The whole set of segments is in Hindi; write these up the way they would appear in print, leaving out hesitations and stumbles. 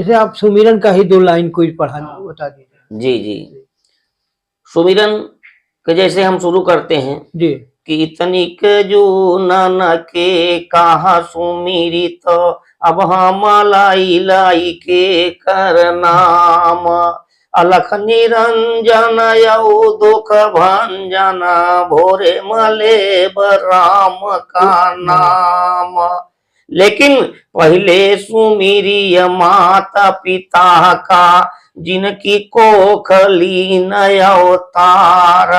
जैसे आप सुमिरन का ही 2 लाइन कोई पढ़ा बता दीजिए। जी जी, सुमिरन के जैसे हम शुरू करते हैं जी। कि तनिक जो नाना के कहा सुमिरी तो अब हम लाई लाई के कर नाम, अलख निरंजन यऊ दुख भंजन, भोरे मले राम का नाम। लेकिन पहले सुमिरिय माता पिता का, जिनकी कोखली नय अवतार,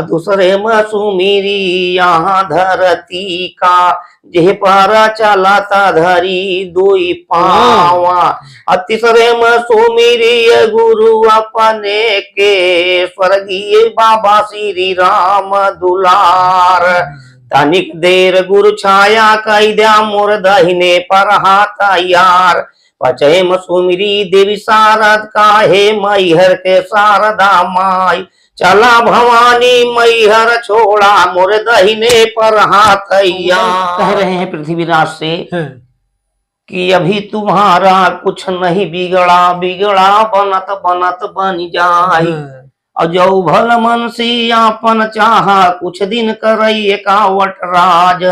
दूसरे में सुमिरी यहाँ धरती का, जेह पर चलाता धरी दुई पावा, तीसरे में सुमिरी गुरु अपने के, स्वर्गीय बाबा श्री राम दुलार। तनिक देर गुरु छाया कई द्या मोर दहिने पर हाथ यार, पचैम सुमिरी देवी शारद काहे मैहर के शारदा माई, चला भवानी मैहर छोड़ा मोर दहिने पर हाथ यार। कह रहे हैं पृथ्वीराज से कि अभी तुम्हारा कुछ नहीं बिगड़ा, बिगड़ा बनत बनत बन जाई, और जो भल मन से आपन चाहा, कुछ दिन करई कावट राज,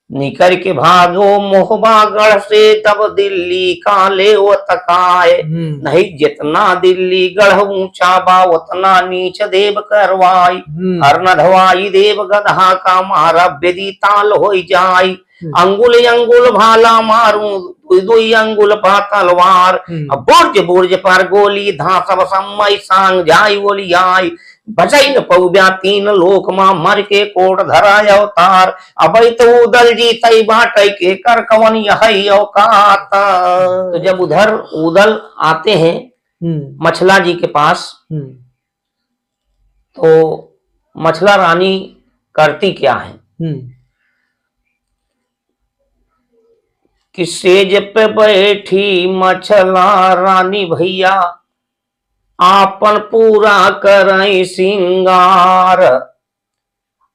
निकर के भागो मोहबागढ़ से तब दिल्ली काले वो तकाए, नहीं जितना दिल्ली गढ़ ऊंचा बा उतना नीच देव करवाई, हर न धवाई देव गधा का मारा बेदी ताल हो जाई, अंगुल अंगुल भाला मारू दुई अंगुल पा तलवार, बुर्ज बुर्ज पर गोली धांसब समय सांग जाई बोली आई, बचाई न पौब्या तीन लोक मां मर के कोट धरा अवतार, अबई तो उदल जी तई बाटई के कर कवन यही औकात। तो जब उधर उदल आते हैं मछला जी के पास, तो मछला रानी करती क्या है कि सेज पे बैठी मछला रानी भैया, आपन पूरा करई सिंगार,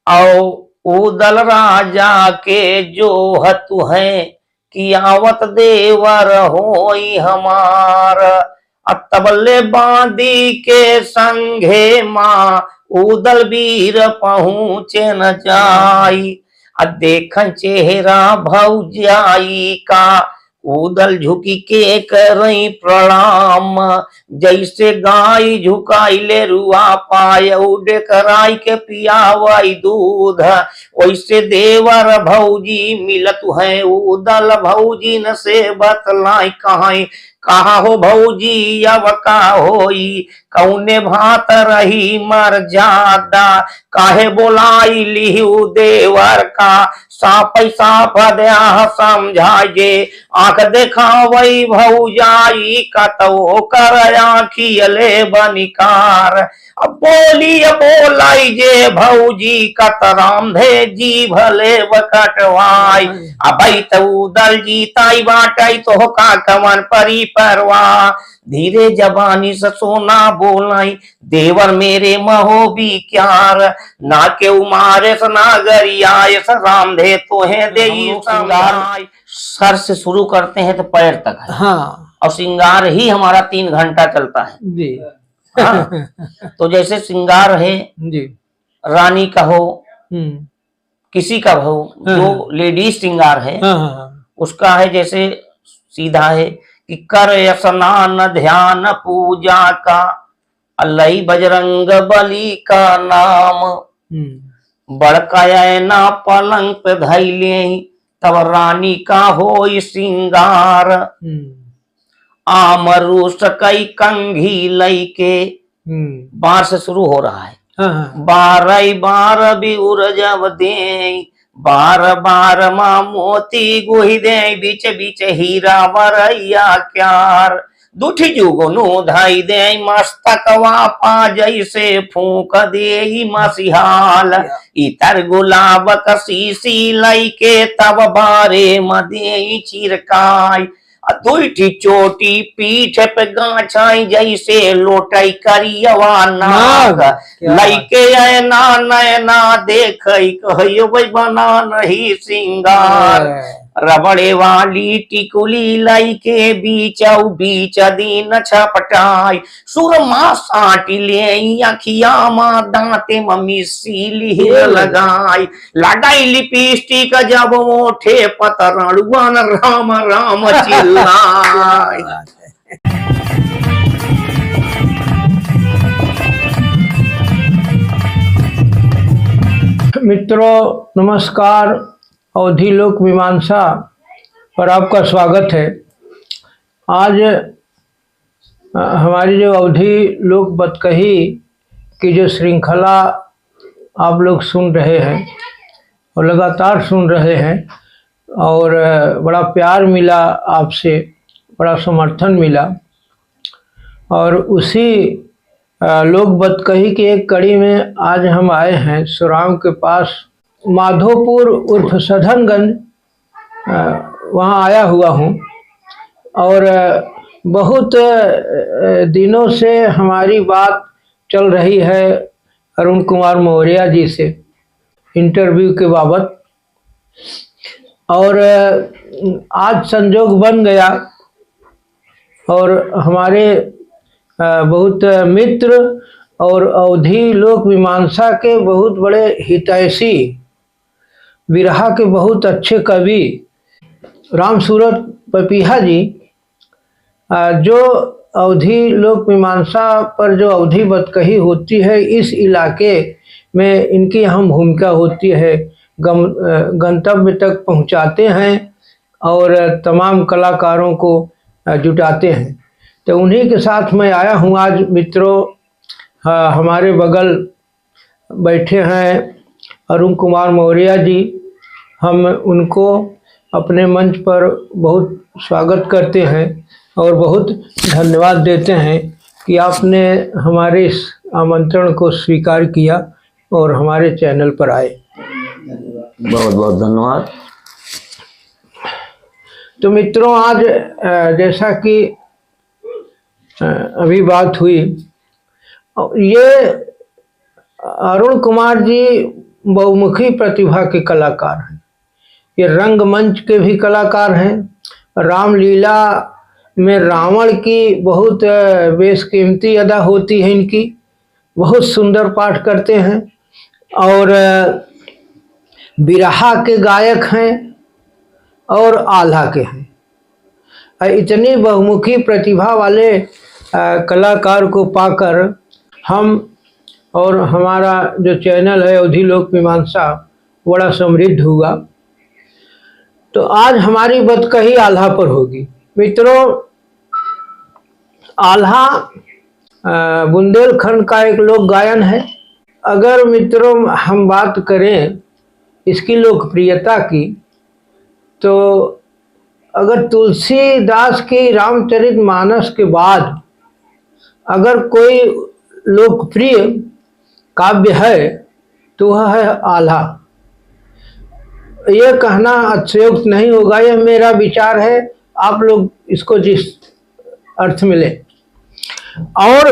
औ उदल राजा के जो हतु है कि आवत देवर होई हमार, अतबले बांदी के संघे माँ उदल वीर पहुँचे न जाई, देखन चेहरा भौजाई का, उदल झुकी के करई प्रणाम, जैसे गाय झुकाई ले रुआ पाय, उडे कराई के पियावाई दूध, वैसे देवर भौजी मिलत है उदल भौजी न से बतलाई कहाई, कहा हो भौजी अब का होई, कौने भात रही मर जादा, काहे बोलाई लिहू देवर का, साफ साफ दया समझाइए, आंख देखावई भौजाई का तो कर आखियले बनिकार, अब बोली बोलाई जे भौजी कतराम धे जी भले बकटवाई, अब तो उदल जी ताई बाटाई तो का कवन परी परवा, धीरे जबानी से सोना बोलाई, देवर मेरे महो भी क्यार, ना के उमारे सनागरियाय राम दे तो है दे सिंगार। सर से शुरू करते हैं तो पैर तक है, हाँ, और सिंगार ही हमारा 3 घंटा चलता है जी। हाँ, तो जैसे सिंगार है जी, रानी का हो किसी का हो, जो लेडीज सिंगार है उसका है जैसे सीधा है कि कर स्नान ध्यान पूजा का, अल्लाह बजरंग बली का नाम, बड़काया ना पलंग पे धैले तब रानी का हो सिंगार, आमरूस कई कंघी लई के, बार से शुरू हो रहा है, बारह बार भी उर्जब दे, बार बार माँ मोती गुही दे, बीच बीच हीरा बरैया क्यार, दुठी जुगनू धाई दे मस्तकवा पा जैसे फूक दे मसिहाल, इतर गुलाब कसीसी लई के तब बारे मदे चिरकाई, दुईठी चोटी पीठ पे गाछाई जैसे लोटाई करियवा नाग, लईके नैना देखई कहियो बना नहीं सिंगार, रबड़े वाली टिकुली लाई के बीच बीच दिन छपटाई सुरमा साटी ले अखिया माँ दांते मम्मी सीली लगाई लगाई लिपस्टिक जब मोठे पतरणुआन राम राम चिल्लाई। मित्रों नमस्कार, अवधी लोक मीमांसा पर आपका स्वागत है। आज हमारी जो अवधी लोक बतकही की जो श्रृंखला आप लोग सुन रहे हैं और लगातार सुन रहे हैं और बड़ा प्यार मिला आपसे, बड़ा समर्थन मिला और उसी लोक बतकही की एक कड़ी में आज हम आए हैं सुराम के पास माधोपुर उर्फ सधनगंज, वहाँ आया हुआ हूँ और बहुत दिनों से हमारी बात चल रही है अरुण कुमार मौर्य जी से इंटरव्यू के बाबत और आज संजोग बन गया और हमारे बहुत मित्र और अवधी लोक मीमांसा के बहुत बड़े हितैषी, बिरहा के बहुत अच्छे कवि राम सूरत पपीहा जी, जो अवधी लोक मीमांसा पर जो अवधी बतकही होती है इस इलाके में इनकी अहम भूमिका होती है। गंतव्य तक पहुंचाते हैं और तमाम कलाकारों को जुटाते हैं। तो उन्हीं के साथ मैं आया हूँ आज। मित्रों, हमारे बगल बैठे हैं अरुण कुमार मौर्य जी। हम उनको अपने मंच पर बहुत स्वागत करते हैं और बहुत धन्यवाद देते हैं कि आपने हमारे इस आमंत्रण को स्वीकार किया और हमारे चैनल पर आए। बहुत बहुत धन्यवाद। तो मित्रों, आज जैसा कि अभी बात हुई, ये अरुण कुमार जी बहुमुखी प्रतिभा के कलाकार हैं। ये रंगमंच के भी कलाकार हैं। रामलीला में रावण की बहुत बेशकीमती अदा होती है इनकी, बहुत सुंदर पाठ करते हैं और बिरहा के गायक हैं और आल्हा के हैं। इतनी बहुमुखी प्रतिभा वाले कलाकार को पाकर हम और हमारा जो चैनल है अवधी लोक मीमांसा बड़ा समृद्ध हुआ। तो आज हमारी बतकही आल्हा पर होगी। मित्रों, आल्हा बुंदेलखंड का एक लोक गायन है। अगर मित्रों हम बात करें इसकी लोकप्रियता की, तो अगर तुलसीदास की रामचरितमानस के बाद अगर कोई लोकप्रिय काव्य है तो वह है आल्हा। यह कहना अतिशयोक्त नहीं होगा, यह मेरा विचार है, आप लोग इसको जिस अर्थ में लें। और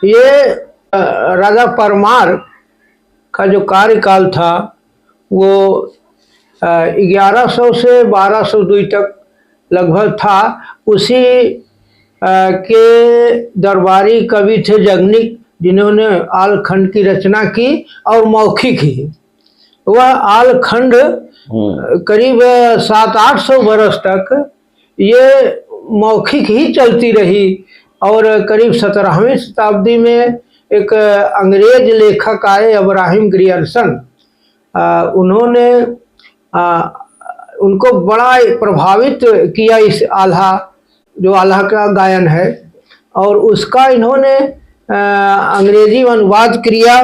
ये राजा परमार का जो कार्यकाल था वो 1100 से 1202 तक लगभग था। उसी के दरबारी कवि थे जगनिक, जिन्होंने आलखंड की रचना की और मौखिक ही। वह आलखंड करीब 700-800 वर्ष तक ये मौखिक ही चलती रही और करीब 17वीं शताब्दी में एक अंग्रेज लेखक आए अब्राहिम ग्रियर्सन। उन्होंने उनको बड़ा प्रभावित किया इस आल्हा, जो आल्हा का गायन है, और उसका इन्होंने अंग्रेजी में अनुवाद किया।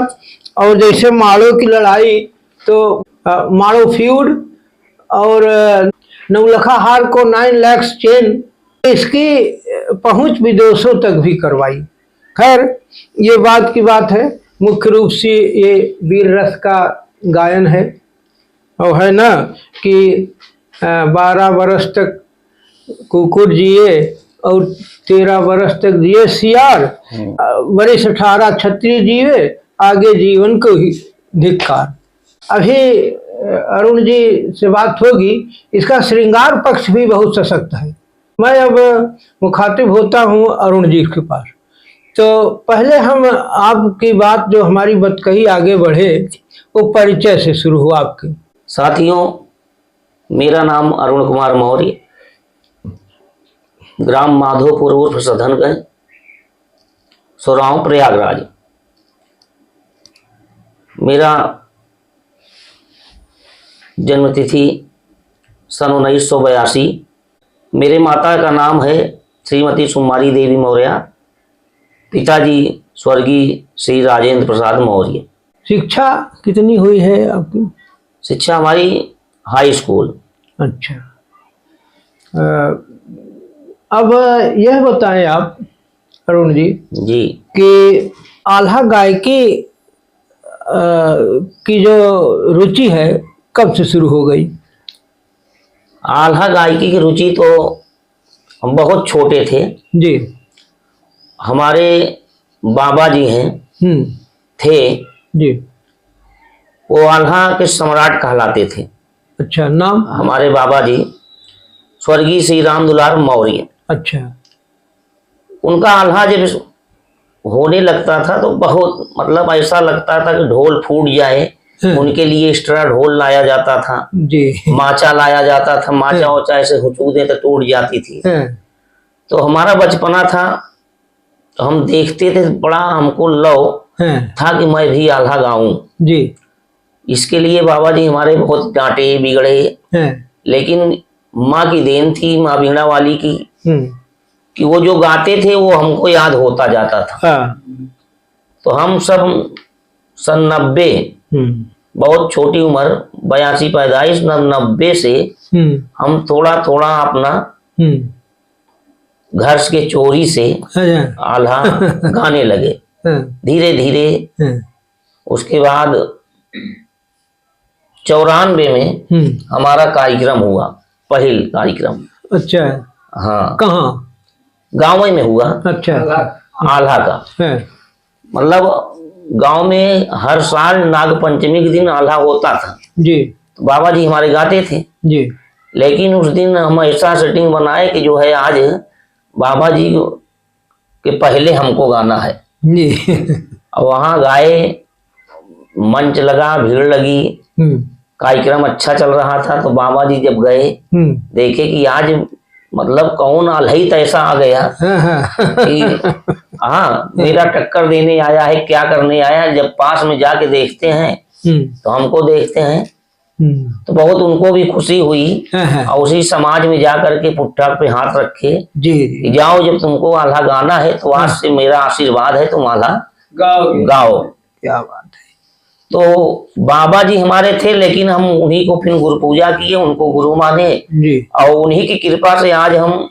और जैसे माड़ो की लड़ाई, तो माड़ो फ्यूड और नवलखा हार को 9 लाख चेन, इसकी पहुंच विदेशों तक भी करवाई। खैर, ये बात की बात है। मुख्य रूप से ये वीर रस का गायन है और है ना कि 12 वर्ष तक कुकुर जिए और 13 वर्ष तक जिए सियार, वर्ष 18 क्षत्रिय जीवे, आगे जीवन को ही धिक्कार। अभी अरुण जी से बात होगी। इसका श्रृंगार पक्ष भी बहुत सशक्त है। मैं अब मुखातिब होता हूँ अरुण जी के पास। तो पहले हम आपकी बात जो हमारी बतकही आगे बढ़े वो परिचय से शुरू हुआ आपके। साथियों, मेरा नाम अरुण कुमार मौर्य, ग्राम माधोपुर उर्फ सधनगंज, सोराव, प्रयागराज। मेरा जन्म तिथि सन 1982। मेरे माता का नाम है श्रीमती सुमारी देवी मौर्य, पिताजी स्वर्गीय श्री राजेंद्र प्रसाद मौर्य। शिक्षा कितनी हुई है आपकी? शिक्षा हमारी हाई स्कूल। अच्छा। अब यह बताएं आप अरुण जी जी कि आल्हा गायकी की जो रुचि है कब से शुरू हो गई? आल्हा गायकी की रुचि तो हम बहुत छोटे थे। जी। हमारे बाबा जी हैं थे जी। वो आल्हा के सम्राट कहलाते थे। अच्छा, नाम? हमारे बाबा जी स्वर्गीय श्री राम दुलार मौर्य। अच्छा। उनका आल्हा जब होने लगता था तो बहुत मतलब ऐसा लगता था कि ढोल फूट जाए। उनके लिए एक्स्ट्रा ढोल लाया जाता था जी। माचा लाया जाता था। माचा ओचा ऐसे हुचूदे तो टूट जाती थी। तो हमारा बचपना था तो हम देखते थे, बड़ा हमको लव था कि मैं भी आल्हा गाऊं जी। इसके लिए बाबा जी हमारे बहुत डांटे बिगड़े, लेकिन माँ की देन थी, माँ बीणा वाली की, कि वो जो गाते थे वो हमको याद होता जाता था। तो हम सब सन 90, बहुत छोटी उम्र, 82 पैदाइश, 90 से हम थोड़ा थोड़ा अपना घर के चोरी से आल्हा गाने लगे धीरे धीरे। उसके बाद 94 में हमारा कार्यक्रम हुआ, पहल कार्यक्रम। अच्छा। हाँ। कहाँ? गाँव में हुआ। अच्छा। आल्हा का मतलब गांव में हर साल नाग पंचमी के दिन आल्हा होता था जी। तो बाबा जी हमारे गाते थे जी। लेकिन उस दिन हम ऐसा सेटिंग बनाए कि जो है आज बाबा जी के पहले हमको गाना है जी। और वहाँ गाए, मंच लगा, भीड़ लगी, कार्यक्रम अच्छा चल रहा था। तो बाबा जी जब गए देखे कि आज मतलब कौन आल्हा ऐसा आ गया कि हाँ मेरा टक्कर देने आया है, क्या करने आया है। जब पास में जाके देखते हैं तो हमको देखते हैं तो बहुत उनको भी खुशी हुई और उसी समाज में जा करके पुट्ठा पे हाथ रखे जी। जाओ, जब तुमको आल्हा गाना है तो आज से मेरा आशीर्वाद है, तुम आल्हा गाओ। क्या बात है। तो बाबा जी हमारे थे लेकिन हम उन्हीं को फिर गुरु पूजा किए, उनको गुरु माने जी। और उन्हीं की कृपा से आज हम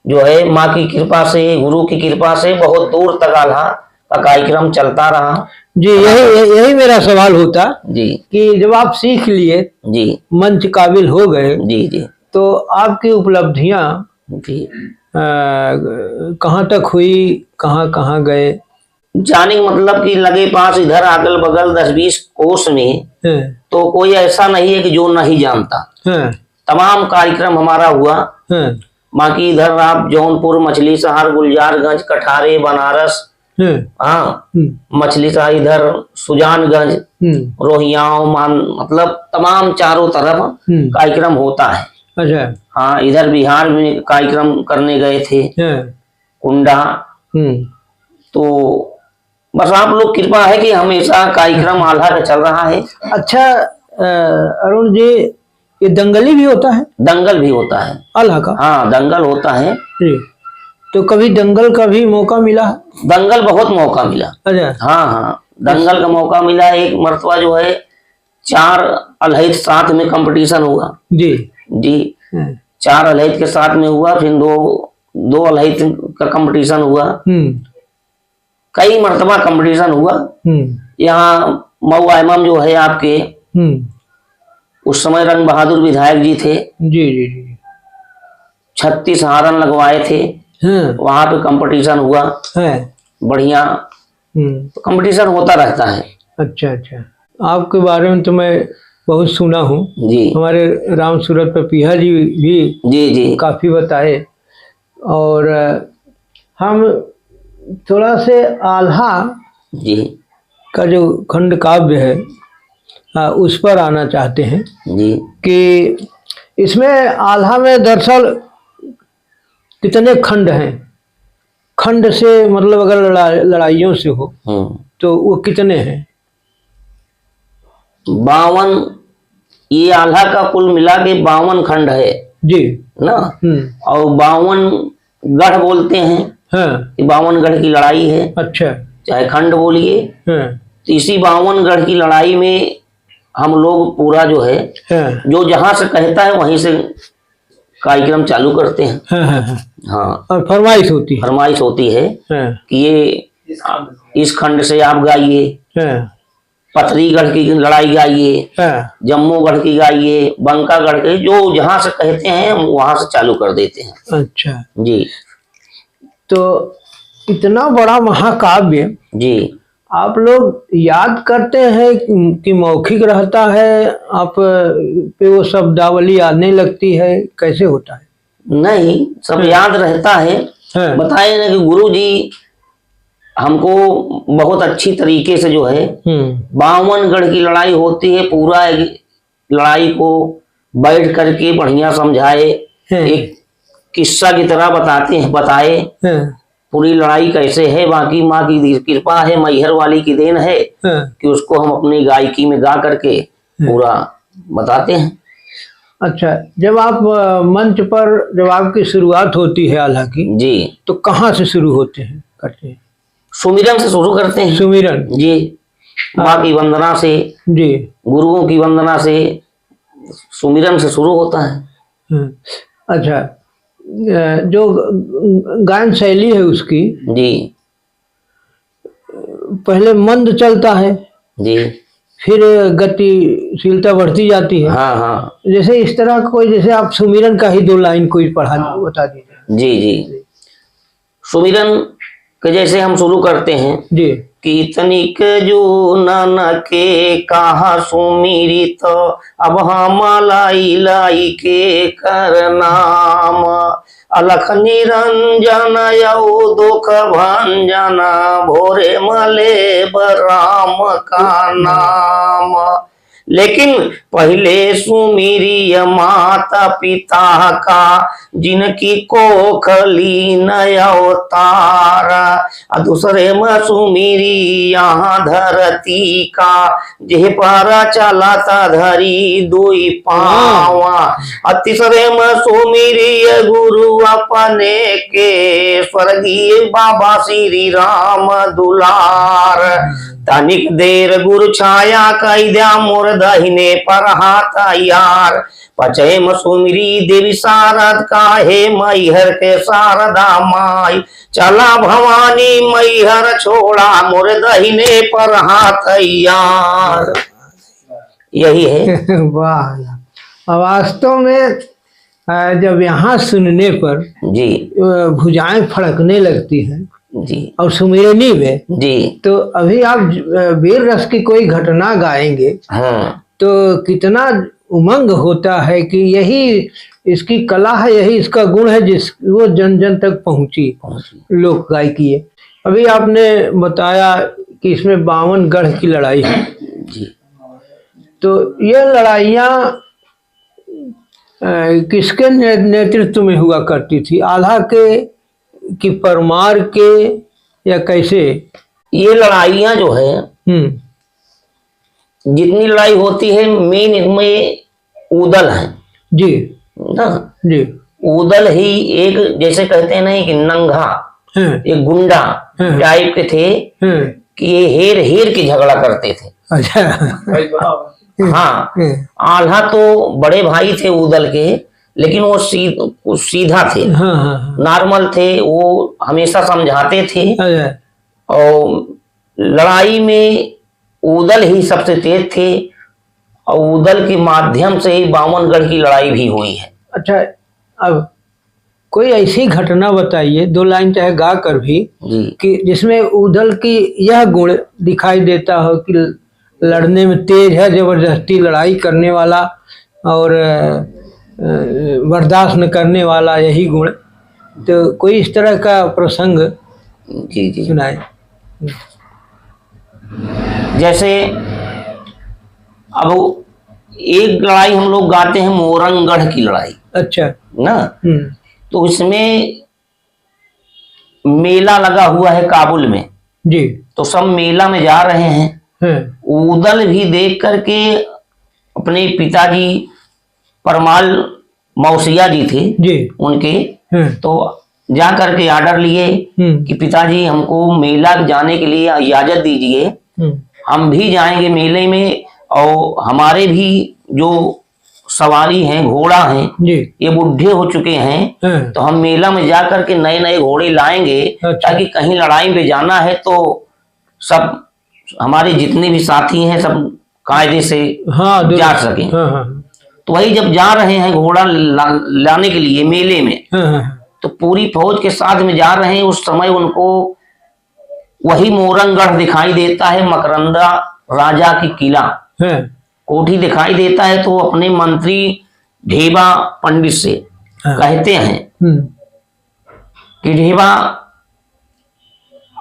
जो है माँ की कृपा से, गुरु की कृपा से बहुत दूर तक आल्हा का कार्यक्रम चलता रहा जी। यही मेरा सवाल होता जी कि जब आप सीख लिए जी, मंच काबिल हो गए जी जी, तो आपकी उपलब्धियां जी कहाँ तक हुई, कहाँ कहाँ गए? जाने मतलब कि लगे पास इधर अगल बगल 10-20 कोस में तो कोई ऐसा नहीं है कि जो नहीं जानता। तमाम कार्यक्रम हमारा हुआ। बाकी इधर आप जौनपुर, मछली शहर, गुलजारगंज, कठारे, बनारस, हाँ मछली शहर, इधर सुजानगंज, रोहियाओं, मतलब तमाम चारों तरफ कार्यक्रम होता है। अच्छा। हाँ, इधर बिहार में कार्यक्रम करने गए थे, कुंडा। तो बस आप लोग कृपा है कि हमेशा कार्यक्रम आल्हा का चल रहा है। अच्छा अरुण जी, ये दंगली भी होता है? दंगल भी होता है आल्हा का? हाँ, दंगल होता है जी। तो कभी दंगल का भी मौका मिला? दंगल बहुत मौका मिला। अच्छा। हाँ हाँ, दंगल का मौका मिला। एक मर्तबा जो है 4 अलहैद साथ में कंपटीशन हुआ जी जी। 4 अलहैद के साथ में हुआ, फिर दो अलहैद का कंपटीशन हुआ, कई मर्तबा कंपटीशन हुआ। यहाँ मऊ आइमम जो है आपके, उस समय रंग बहादुर विधायक जी थे जी जी जी, 36 हारन लगवाए थे। वहां पे कंपटीशन हुआ बढ़िया। तो कंपटीशन होता रहता है। अच्छा अच्छा। आपके बारे में तो मैं बहुत सुना हूँ। जी हमारे राम सूरत पपीहा जी भी जी जी काफ़ी बताए। और हम थोड़ा से आल्हा जी का जो खंड काव्य है उस पर आना चाहते हैं जी। कि इसमें आल्हा में दरअसल कितने खंड हैं। खंड से मतलब अगर लड़ाइयों से हो तो वो कितने हैं? 52। ये आल्हा का कुल मिला के 52 खंड है जी। ना। और 52 गढ़ बोलते हैं। हाँ। 52 गढ़ की लड़ाई है। अच्छा। चाहे खंड बोलिए। हाँ। तो इसी 52 गढ़ की लड़ाई में हम लोग पूरा जो है, जो जहां से कहता है वहीं से कार्यक्रम चालू करते हैं। हाँ। और फरमाइश होती है। फरमाइश होती है कि ये इस खंड से आप गाइए, पथरीगढ़ की लड़ाई गाइए, जम्मूगढ़ की गाइए, बंकागढ़ की, जो जहां से कहते हैं हम वहां से चालू कर देते हैं। अच्छा जी। तो इतना बड़ा महाकाव्य जी आप लोग याद करते हैं कि मौखिक रहता है, आप पे वो शब्दावली आने लगती है, कैसे होता है? नहीं, सब याद रहता है। बताए ना कि गुरु जी हमको बहुत अच्छी तरीके से जो है 52 गढ़ की लड़ाई होती है, पूरा लड़ाई को बैठ करके बढ़िया समझाए, एक किस्सा की तरह बताए पूरी लड़ाई कैसे है। बाकी माँ की कृपा है, मैहर वाली की देन है कि उसको हम अपनी गायकी में गा करके पूरा बताते हैं। अच्छा, जब आप मंच पर जब आपकी शुरुआत होती है आल्हा की जी, तो कहाँ से शुरू होते हैं, करते हैं? सुमिरन से शुरू करते हैं। सुमिरन जी, माँ की वंदना से, जी, गुरुओं की वंदना से, सुमिरन से शुरू होता है। अच्छा, जो गायन शैली है उसकी जी, पहले मंद चलता है जी, फिर गतिशीलता बढ़ती जाती है। हाँ हाँ। जैसे इस तरह कोई, जैसे आप सुमिरन का ही 2 लाइन कोई पढ़ा बता दीजिए। जी जी। सुमिरन के जैसे हम शुरू करते हैं जी, कीर्तनिक जो नाना के कहा सुमिरित अब हम लाई लाई के कर नाम, अलख निरंजन यौ दुख भंजन भोरे मले राम का नाम। लेकिन पहले सुमिरिय माता पिता का जिनकी कोखली नय अवतार, दूसरे में सुमिरी यहाँ धरती का जे पर चलाता धरी दुई पावा, तीसरे में सुमिरी गुरु अपने के स्वर्गीय बाबा श्री राम दुलार, तनिक देर गुरु छाया कई द्या मोर दहिने पर हाथ यार, पचे सुमिरी देवी शारद काहे मैहर के शारदा माई, चला भवानी मैहर छोड़ा मोर दहिने पर हाथ यार। यही है। वाह, वास्तव में जब यहाँ सुनने पर जी भुजाएं फड़कने लगती हैं जी, और सुमिरनी में जी, तो अभी आप वीर रस की कोई घटना गाएंगे तो कितना उमंग होता है कि यही इसकी कला है, यही इसका गुण है, जिस वो जन जन तक पहुंची लोक गायकी है। अभी आपने बताया कि इसमें 52 गढ़ की लड़ाई है जी, तो ये लड़ाइयाँ किसके नेतृत्व में हुआ करती थी? आल्हा के कि परमार के या कैसे? ये लड़ाइयाँ जो है जितनी लड़ाई होती है मेन इनमें उदल है जी ना जी। उदल ही एक जैसे कहते हैं ना कि नंगा एक गुंडा टाइप के थे कि ये हेर हेर के झगड़ा करते थे। अच्छा। हाँ, आल्हा तो बड़े भाई थे उदल के, लेकिन वो सीधा थे। हाँ। नॉर्मल थे, वो हमेशा समझाते थे। और लड़ाई में उदल ही सबसे तेज थे और उदल के माध्यम से ही 52 गढ़ की लड़ाई भी हुई है। अच्छा, अब कोई ऐसी घटना बताइए 2 लाइन चाहे गा कर भी जी, कि जिसमें उदल की यह गुण दिखाई देता हो कि लड़ने में तेज है, जबरदस्ती लड़ाई करने वाला और बर्दाश्त न करने वाला, यही गुण। तो कोई इस तरह का प्रसंग जी जी। सुनाए। जैसे अब एक लड़ाई हम लोग गाते हैं, मोरंगगढ़ की लड़ाई अच्छा। ना। तो इसमें मेला लगा हुआ है काबुल में जी। तो सब मेला में जा रहे हैं। उदल भी देख करके अपने पिताजी परमाल मौसिया जी थे जी उनके, तो जा करके ऑर्डर लिए कि पिताजी हमको मेला जाने के लिए इजाजत दीजिए, हम भी जाएंगे मेले में और हमारे भी जो सवारी हैं, घोड़ा हैं, ये बुढ़े हो चुके हैं, तो हम मेला में जा करके नए नए घोड़े लाएंगे। अच्छा। ताकि कहीं लड़ाई में जाना है तो सब हमारे जितने भी साथी हैं सब कायदे से जा सकें। तो वही जब जा रहे हैं घोड़ा लाने के लिए मेले में, तो पूरी फौज के साथ में जा रहे हैं। उस समय उनको वही मोरंगगढ़ दिखाई देता है, मकरंदा राजा की किला कोठी दिखाई देता है। तो अपने मंत्री ढेबा पंडित से कहते हैं कि ढेबा,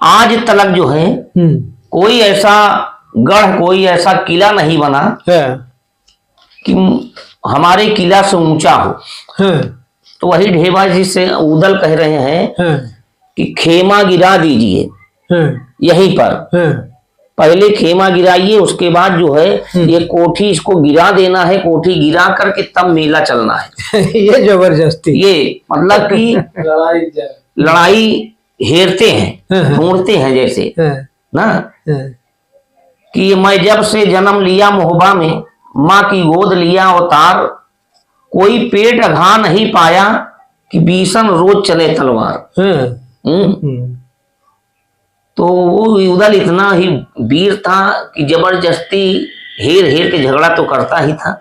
आज तलक जो है कोई ऐसा गढ़, कोई ऐसा किला नहीं बना कि हमारे किला से ऊंचा हो। तो वही ढेबा जी से उदल कह रहे हैं कि खेमा गिरा दीजिए यहीं पर, पहले खेमा गिराइए, उसके बाद जो है ये कोठी इसको गिरा देना है, कोठी गिरा करके तब मेला चलना है। ये जबरदस्ती, ये मतलब कि लड़ाई हेरते हैं, ढूंढते हैं जैसे ना कि मैं जब से जन्म लिया मोहबा में, माँ की गोद लिया अवतार, कोई पेट अघा नहीं पाया कि बीसन रोज चले तलवार। तो वो उदल इतना ही वीर था कि जबरदस्ती हेर हेर के झगड़ा तो करता ही था।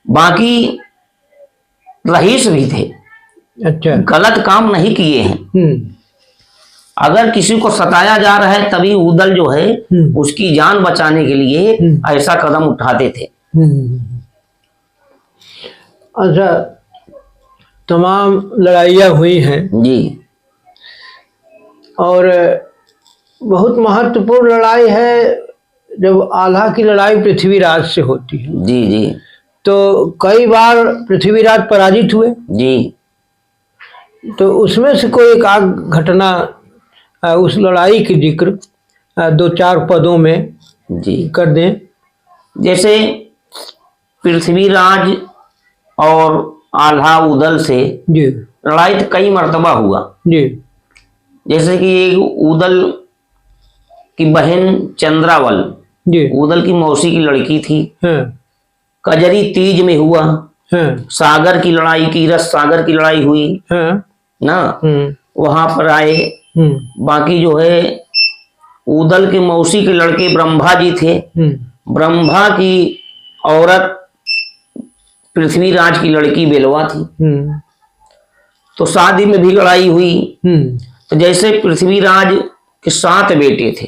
बाकी रईस भी थे, अच्छा, गलत काम नहीं किए हैं। अगर किसी को सताया जा रहा है तभी उदल जो है उसकी जान बचाने के लिए ऐसा कदम उठाते थे। अच्छा, तमाम लड़ाइयाँ हुई हैं जी, और बहुत महत्वपूर्ण लड़ाई है जब आल्हा की लड़ाई पृथ्वीराज से होती है। जी जी। तो कई बार पृथ्वीराज पराजित हुए जी। तो उसमें से कोई एक आग घटना, उस लड़ाई की जिक्र दो चार पदों में जी कर दें। जैसे पृथ्वीराज और आल्हा उदल से जी लड़ाई तो कई मर्तबा हुआ जी। जैसे कि एक उदल की बहन चंद्रावल जी, उदल की मौसी की लड़की थी। कजरी तीज में हुआ, सागर की लड़ाई, कीरत सागर की लड़ाई हुई ना, वहां पर आए। बाकी जो है उदल के मौसी के लड़के ब्रह्मा जी थे, ब्रह्मा की औरत पृथ्वीराज की लड़की बेलवा थी। तो शादी में भी लड़ाई हुई। तो जैसे पृथ्वीराज के 7 बेटे थे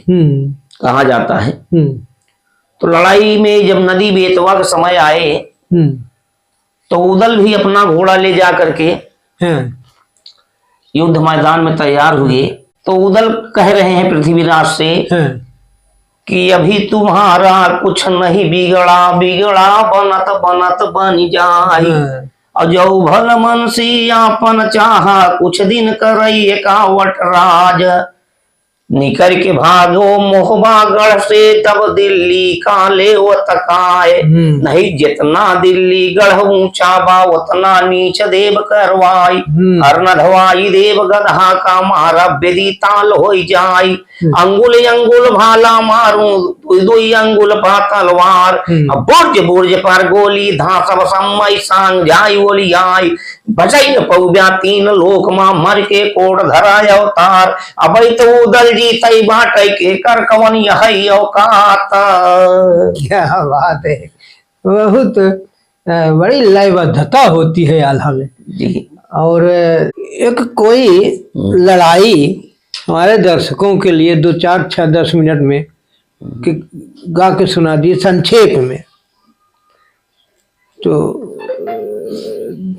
कहा जाता है। तो लड़ाई में जब नदी बेतवा के समय आए तो उदल भी अपना घोड़ा ले जा करके युद्ध मैदान में तैयार हुए। तो उदल कह रहे हैं पृथ्वीराज से कि अभी तुम्हारा कुछ नहीं बिगड़ा, बिगड़ा बनत बनत बन जाई, और जो भल मन से आपन चाहा, कुछ दिन करई कावट राज, निकर के भागो मोहबा गढ़ से, तब दिल्ली काले वो तकाए, नहीं जितना दिल्ली गढ़ ऊंचा बा, उतना नीच देव करवाई, हर न धवाई देव गधा का मारा, बेदी ताल हो जाई, अंगुल अंगुल भाला मारू, दुई अंगुल पा तलवार, बुर्ज बुर्ज पर गोली धांसब समय सांग जाई ओली आई, बजई पौब्या 3 लोक मां, मर के कोट धरा अवतार, अबई तो उदल जी तई बाटई के कर कवन यही औकात। क्या बात है, बहुत बड़ी लयबद्धता होती है आल्हा में जी। और एक कोई लड़ाई हमारे दर्शकों के लिए 2, 4, 6, 10 मिनट में कि गा के सुना दिए संक्षेप में। तो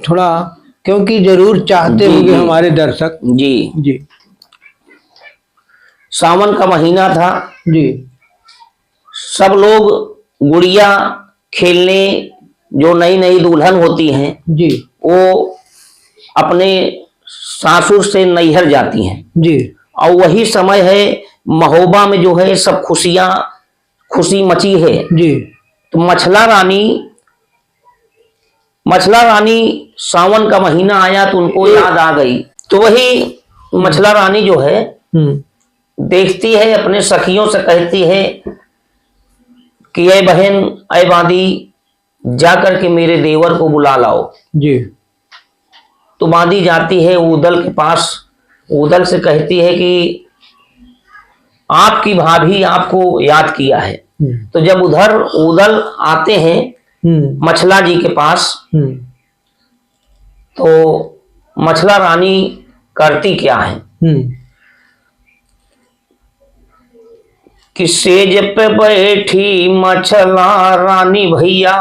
थोड़ा, क्योंकि जरूर चाहते जी, होंगे जी। हमारे दर्शक। जी, जी सावन का महीना था, जी सब लोग गुड़िया खेलने, जो नई नई दुल्हन होती हैं जी वो अपने सासुर से नैहर जाती हैं, जी और वही समय है महोबा में जो है सब खुशी मची है। जी तो मछला रानी सावन का महीना आया तो उनको याद आ गई। तो वही मछला रानी जो है देखती है, अपने सखियों से कहती है कि ऐ बहन, ऐ बांदी, जाकर के मेरे देवर को बुला लाओ। जी तो बांदी जाती है उदल के पास, उदल से कहती है कि आपकी भाभी आपको याद किया है। तो जब उधर उदल आते हैं मछला जी के पास, तो मछला रानी करती क्या है कि सेज पे बैठी मछला रानी भैया,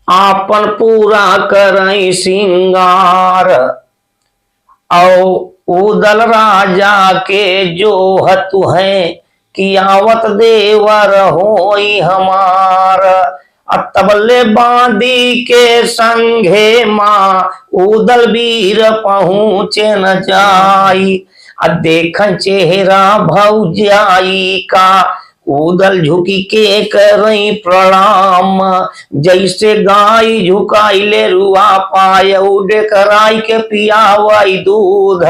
आपन पूरा करई सिंगार, औ उदल राजा के जो हतु है कि आवत देवर होई हमार। तबले बांदी के संघे माँ उदल वीर पहुँचे न जाई। देख चेहरा भौजाई का, उदल झुकी के करई प्रणाम, जैसे गाय झुकाई ले रुआ पाय, उडे कराई के पियावाई दूध,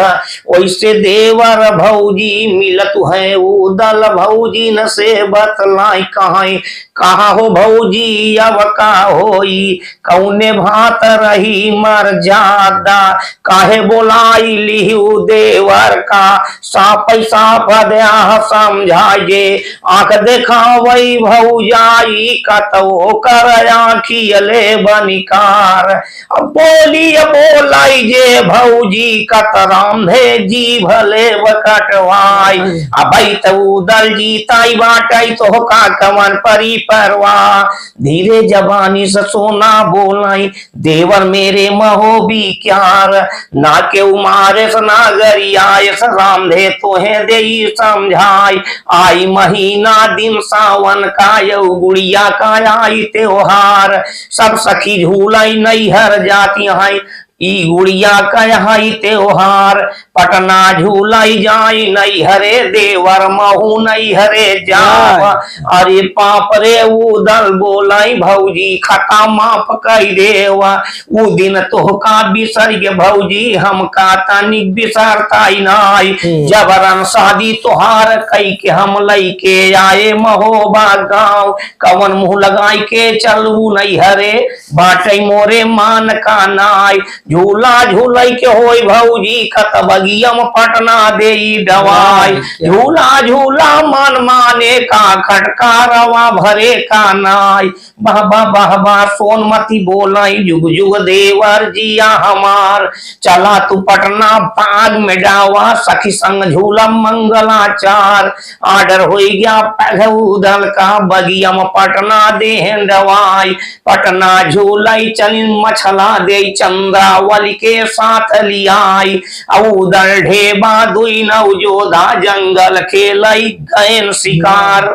वैसे देवर भौजी मिलत है उदल भौजी न से बतलाई कहाई। कहा हो भौजी अब का होई, कौने भात रही मर जादा, काहे बोलाई लिहू देवर का, साफ साफ दया समझाइए, आंख देखा वही भौजाई का, तो कर आखियले बनिकार। अब बोलाई जे भौजी का, रामधे जी भले बकटवाई, अब उदल जी ताई बाटाई तो का कमन परी परवा, धीरे जबानी से सोना बोलाई, देवर मेरे महो भी क्यार, ना के उमारे से नागरी आय, रामधे तोहे दे समझाई। आई महीना दिन सावन का, यौ गुड़िया का आई त्योहार, सब सखी झूलाई नैहर जाती हैं, ई गुड़िया का यहाँ त्योहार, पटना झूलाई जाई नैहरे, देवर महू नैहरे जाव। अरे पाप रे उदल बोलाई भौजी, खता माफ कई देवा, उ दिन तोहका बिसर गे भौजी, हमका तनिक बिसरताई नाई, जबरन शादी तोहार कई के हम लई के आए महोबा गाँव, कवन मुँह लगाई के चलू नैहरे, बाटई मोरे मान का नाई, झूला झूलाई के होई भौजी कत बगियम पटना देई दवाई, झूला झूला मन माने का, खटका रवा भरे का नाई, बाबा बाबा सोनमती बोलाई, जुग जुग देवर जिया हमार, चला तू पटना बाग में डावा, सखी संग झूला मंगलाचार, आर्डर हो गया पैघ उदल का, बगियम पटना देहन दवाई, पटना झूलाई चली मछला दे चंद्रावली के साथ लियाई, उदल ढेबा दुई नव जोधा, जंगल खेलई गयन शिकार।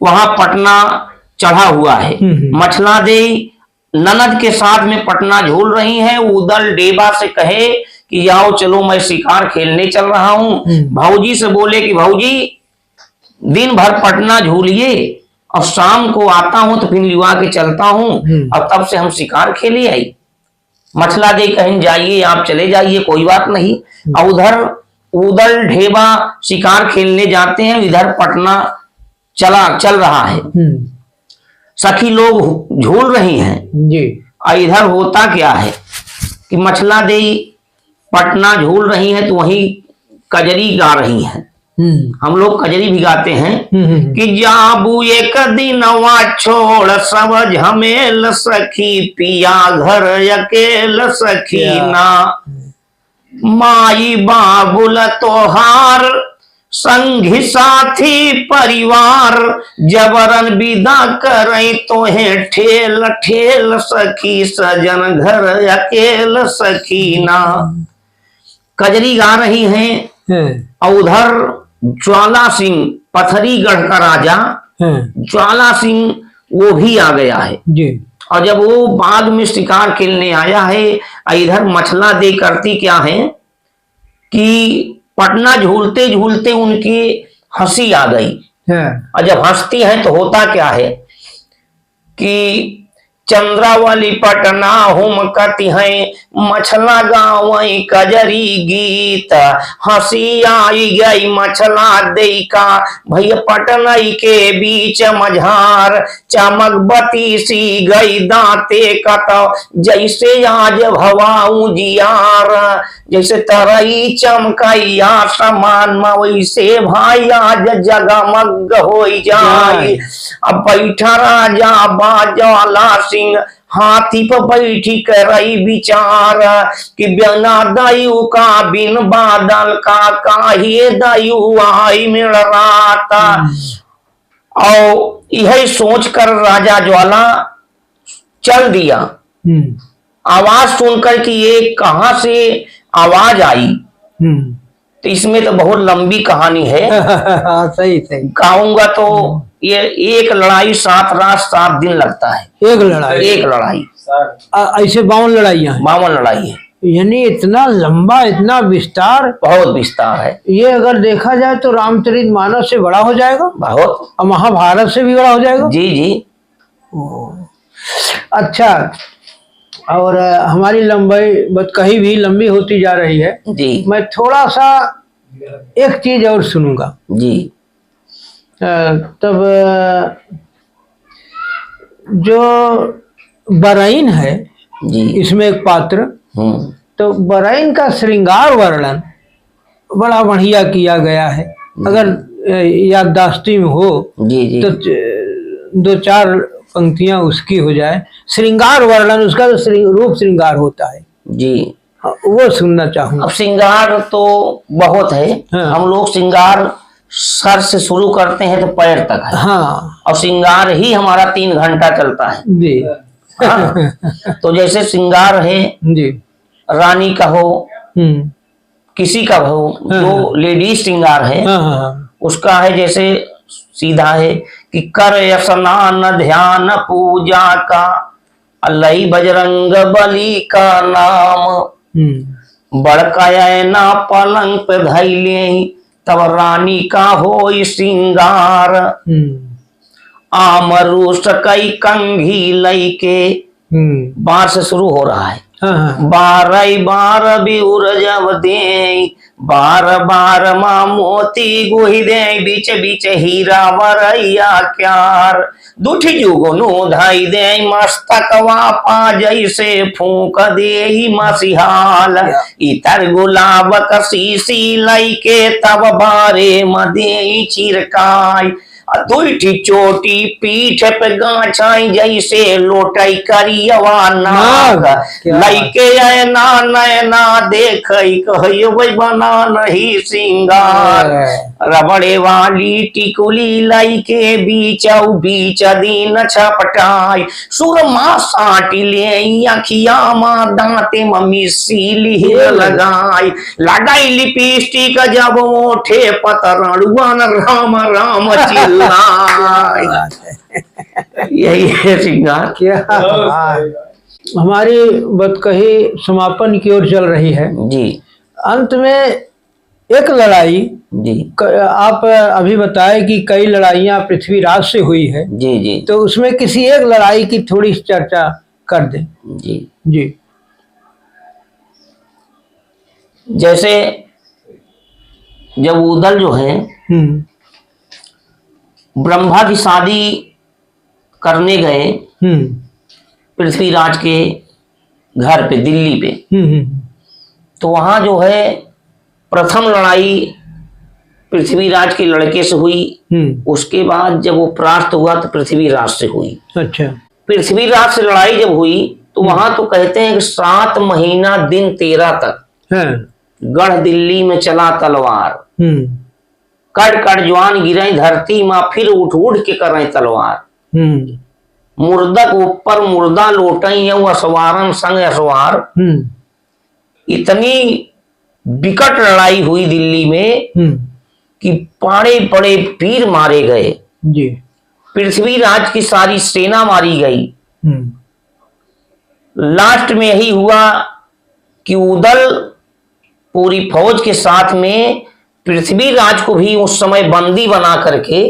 वहां पटना चढ़ा हुआ है, मछला दे ननद के साथ में पटना झूल रही है, उदल डेबा से कहे कि आओ चलो मैं शिकार खेलने चल रहा हूं। भौजी से बोले कि भौजी दिन भर पटना झूलिए और शाम को आता हूं तो फिर लिवा के चलता हूं, अब तब से हम शिकार खेले आई। मछला दे कहीं जाइए, आप चले जाइए, कोई बात नहीं। और उधर उदल ढेबा शिकार खेलने जाते हैं, इधर पटना चल रहा है, सखी लोग झूल रही हैं जी। और इधर होता क्या है कि मछला दे पटना झूल रही है तो वहीं कजरी गा रही हैं। हम लोग कजरी भी गाते हैं कि जाबू एक दिनवा छोड़ सब झमेल सखी, पिया घर अकेल सखी ना, माई बाबुल तोहार संगी साथी परिवार जबरन विदा करे तो है ठेल ठेल सखी सजन घर अकेल सखीना। कजरी गा रही हैं और उधर ज्वाला सिंह पथरीगढ़ का राजा ज्वाला सिंह वो भी आ गया है जी। और जब वो बाग में शिकार खेलने आया है, इधर मछला दे करती क्या है कि पटना झूलते झूलते उनकी हंसी आ गई। और जब हंसती है तो होता क्या है कि चंद्रावली पटना हुम कति है मछला गाँव कजरी गीत, हंसी आई गई मछला दई का भैया पटनई के बीच मझार, चमक बती सी गई दांते कत जैसे आज भवाऊ जियार, जैसे तरई चमकई आसमान में वैसे भाई आज जगमग हो जाए। अब बैठा राजा बाज्वाला सिंह हाथी पर बैठी करई विचार कि बिना दयु का बिन बादल का काहे दयु आई मिल रात। और यही सोच कर राजा ज्वाला चल दिया। आवाज सुनकर कि ये कहां से आवाज आई। तो इसमें तो बहुत लंबी कहानी है। सही सही कहूंगा तो ये एक लड़ाई 7 रात 7 दिन लगता है। एक लड़ाई ऐसे 52 लड़ाइयां हैं। 52 लड़ाई है, यानी इतना लंबा, इतना विस्तार, बहुत विस्तार है। ये अगर देखा जाए तो रामचरितमानस से बड़ा हो जाएगा बहुत, और महाभारत से भी बड़ा हो जाएगा। जी जी। अच्छा, और हमारी लंबाई कहीं भी लंबी होती जा रही है जी। मैं थोड़ा सा एक चीज और सुनूंगा जी। तब जो बरईन है जी, इसमें एक पात्र, तो बरईन का श्रृंगार वर्णन बड़ा बढ़िया किया गया है। अगर याददाश्ती में हो जी जी, तो 2-4 पंक्तियां उसकी हो जाए। श्रृंगार वर्णन उसका तो रूप श्रृंगार होता है जी, वो सुनना चाहूंगा। अब श्रृंगार तो बहुत है। हाँ। हम लोग श्रृंगार सर से शुरू करते हैं तो पैर तक है। हाँ, और श्रृंगार ही हमारा 3 घंटा चलता है जी। हाँ। तो जैसे श्रृंगार है जी, रानी का हो, किसी का हो, जो लेडीज श्रृंगार है उसका है जैसे सीधा है कि कर स्नान ध्यान पूजा का अल्लाह बजरंग बली का नाम, बड़काया ना पलंग पे धैले तब रानी का हो श्रृंगार, आमरूस कई कंघी लई के, बार से शुरू हो रहा है। बारह बार बिउर जब दे, बार बार माँ मोती गुही दे, बीच बीच हीरा बरैया क्यार, दुठी जुगनू धाई दे मस्तकवा पा जैसे फूक दे मसिहाल, इतर गुलाब कसीसी लई के तब बारे मदे चिरकाय, दुईठी चोटी पीठ पे गाछाई जैसे लोटाई करियवा नाग, लइके आए ना नैना देखई कहियो भाई बना नहीं सिंगार, रबड़े वाली टिकुली लइके बीचौ बीच दिन छपटाई, सुरमा साटी ले अखिया माँ दांते मम्मी सीली लगाई, लगाई लिपस्टिक जब मोठे पतरणुआन राम राम चिल्ला, यही है श्रृंगार। क्या हमारी बतकही समापन की ओर चल रही है जी। अंत में एक लड़ाई जी, आप अभी बताए कि कई लड़ाइयां पृथ्वीराज से हुई है जी जी, तो उसमें किसी एक लड़ाई की थोड़ी चर्चा कर दें। जी जी, जैसे जब उदल जो है ब्रह्मा की शादी करने गए पृथ्वीराज के घर पे दिल्ली पे, तो वहां जो है प्रथम लड़ाई पृथ्वीराज के लड़के से हुई, उसके बाद जब वो परास्त हुआ तो पृथ्वीराज से हुई। अच्छा, पृथ्वीराज से लड़ाई जब हुई तो वहां तो कहते हैं कि 7 महीना दिन 13 तक गढ़ दिल्ली में चला तलवार, कट कट जवान गिरे धरती माँ, फिर उठ उठ के करें तलवार। मुर्दक ऊपर मुर्दा लोटई असवारन संग असवार। इतनी विकट लड़ाई हुई दिल्ली में कि पाड़े पड़े वीर मारे गए जी। पृथ्वीराज की सारी सेना मारी गई। लास्ट में यही हुआ कि उदल पूरी फौज के साथ में पृथ्वीराज को भी उस समय बंदी बना करके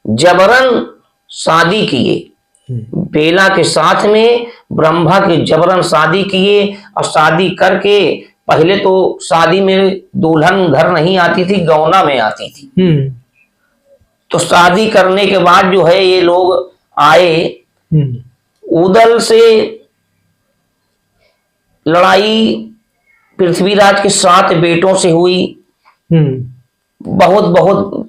जबरन शादी किए। बेला के साथ में ब्रह्मा के जबरन शादी किए और शादी करके पहले तो शादी में दुल्हन घर नहीं आती थी, गौना में आती थी। तो शादी करने के बाद जो है ये लोग आए, उदल से लड़ाई पृथ्वीराज के 7 बेटों से हुई। बहुत बहुत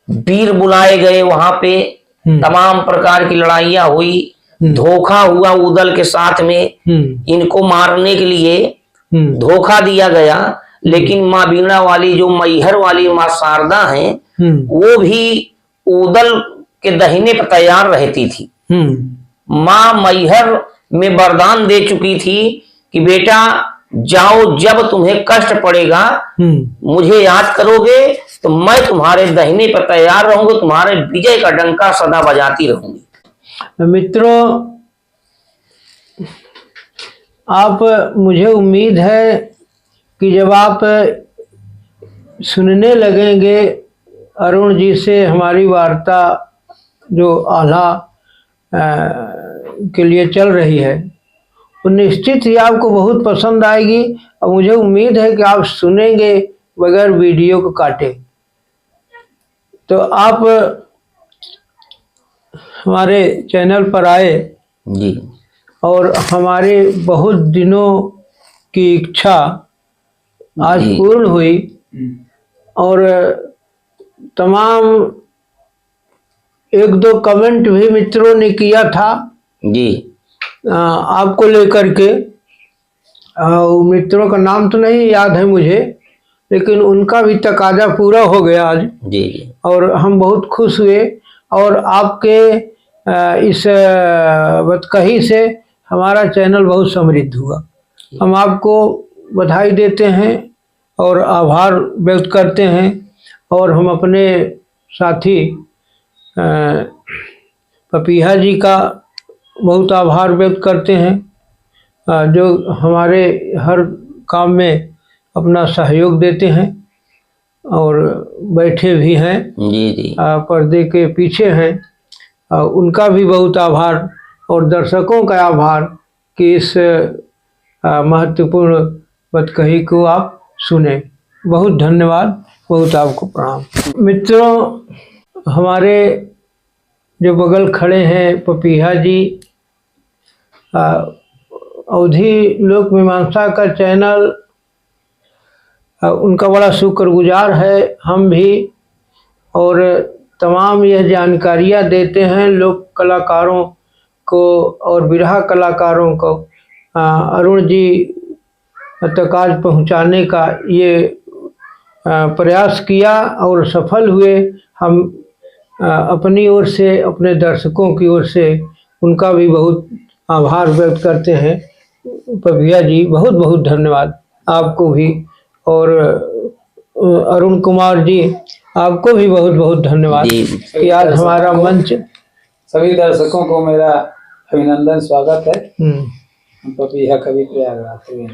वीर बुलाए गए वहां पे, तमाम प्रकार की लड़ाइयां हुई। धोखा हुआ उदल के साथ में, इनको मारने के लिए धोखा दिया गया। लेकिन माँ बीणा वाली जो मैहर वाली माँ शारदा हैं, वो भी उदल के दहिने पर तैयार रहती थी। माँ मैहर में वरदान दे चुकी थी कि बेटा जाओ, जब तुम्हें कष्ट पड़ेगा मुझे याद करोगे तो मैं तुम्हारे दहिने पर तैयार रहूंगी, तुम्हारे विजय का डंका सदा बजाती रहूंगी। मित्रों, आप, मुझे उम्मीद है कि जब आप सुनने लगेंगे अरुण जी से हमारी वार्ता जो आल्हा के लिए चल रही है, तो निश्चित ही आपको बहुत पसंद आएगी। और मुझे उम्मीद है कि आप सुनेंगे बगैर वीडियो को काटे। तो आप हमारे चैनल पर आए जी, और हमारे बहुत दिनों की इच्छा आज पूर्ण हुई। और तमाम 1-2 कमेंट भी मित्रों ने किया था जी आपको लेकर के। मित्रों का नाम तो नहीं याद है मुझे, लेकिन उनका भी तकाजा पूरा हो गया आज जी। और हम बहुत खुश हुए। और आपके इस बतकही से हमारा चैनल बहुत समृद्ध हुआ। हम आपको बधाई देते हैं और आभार व्यक्त करते हैं। और हम अपने साथी पपीहा जी का बहुत आभार व्यक्त करते हैं, जो हमारे हर काम में अपना सहयोग देते हैं और बैठे भी हैं जी जी, पर्दे के पीछे हैं। उनका भी बहुत आभार और दर्शकों का आभार कि इस महत्वपूर्ण बतकही को आप सुने। बहुत धन्यवाद, बहुत आपको प्रणाम। मित्रों, हमारे जो बगल खड़े हैं पपीहा जी, अवधि लोक मीमांसा का चैनल, उनका बड़ा शुक्रगुजार है हम भी। और तमाम यह जानकारियाँ देते हैं लोक कलाकारों को और बिरहा कलाकारों को अरुण जी तक आज पहुँचाने का ये प्रयास किया और सफल हुए। हम अपनी ओर से, अपने दर्शकों की ओर से उनका भी बहुत आभार व्यक्त करते हैं। पपीहा जी, बहुत बहुत धन्यवाद आपको भी। और अरुण कुमार जी, आपको भी बहुत बहुत धन्यवाद कि आज हमारा मंच। सभी दर्शकों को मेरा अभिनंदन, स्वागत है। पपीहा कवि प्रयागराज।